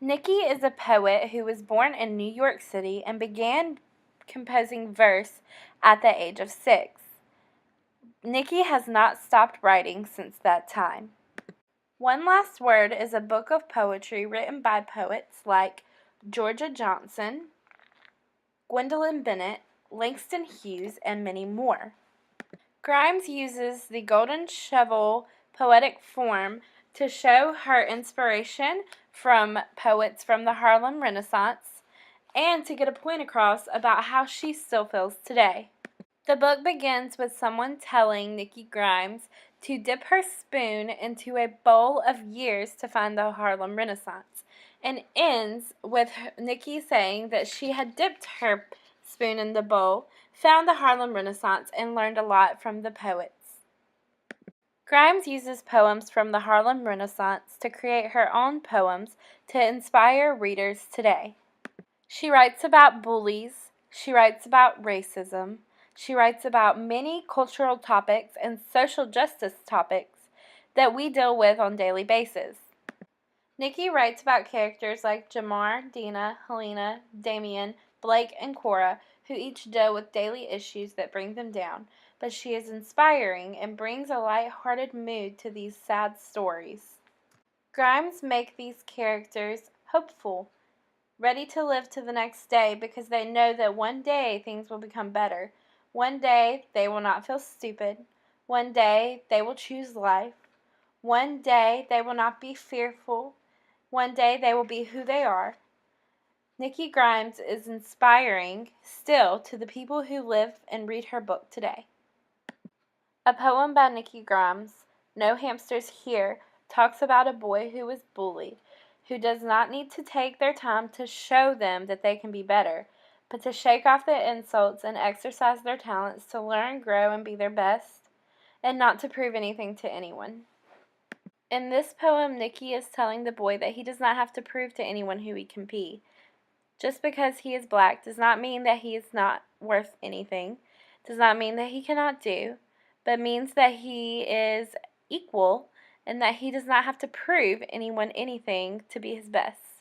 Nikki is a poet who was born in New York City and began composing verse at the age of 6. Nikki has not stopped writing since that time. One Last Word is a book of poetry written by poets like Georgia Johnson, Gwendolyn Bennett, Langston Hughes, and many more. Grimes uses the golden shovel poetic form to show her inspiration from poets from the Harlem Renaissance and to get a point across about how she still feels today. The book begins with someone telling Nikki Grimes to dip her spoon into a bowl of years to find the Harlem Renaissance, and ends with Nikki saying that she had dipped her spoon in the bowl, found the Harlem Renaissance, and learned a lot from the poets. Grimes uses poems from the Harlem Renaissance to create her own poems to inspire readers today. She writes about bullies, she writes about racism, she writes about many cultural topics and social justice topics that we deal with on a daily basis. Nikki writes about characters like Jamar, Dina, Helena, Damien, Blake, and Cora, who each deal with daily issues that bring them down, but she is inspiring and brings a light-hearted mood to these sad stories. Grimes make these characters hopeful, ready to live to the next day because they know that one day things will become better. One day they will not feel stupid. One day they will choose life. One day they will not be fearful. One day they will be who they are. Nikki Grimes is inspiring still to the people who live and read her book today. A poem by Nikki Grimes, No Hamsters Here, talks about a boy who was bullied, who does not need to take their time to show them that they can be better, but to shake off the insults and exercise their talents to learn, grow, and be their best, and not to prove anything to anyone. In this poem, Nikki is telling the boy that he does not have to prove to anyone who he can be. Just because he is black does not mean that he is not worth anything, does not mean that he cannot do, but means that he is equal and that he does not have to prove anyone anything to be his best.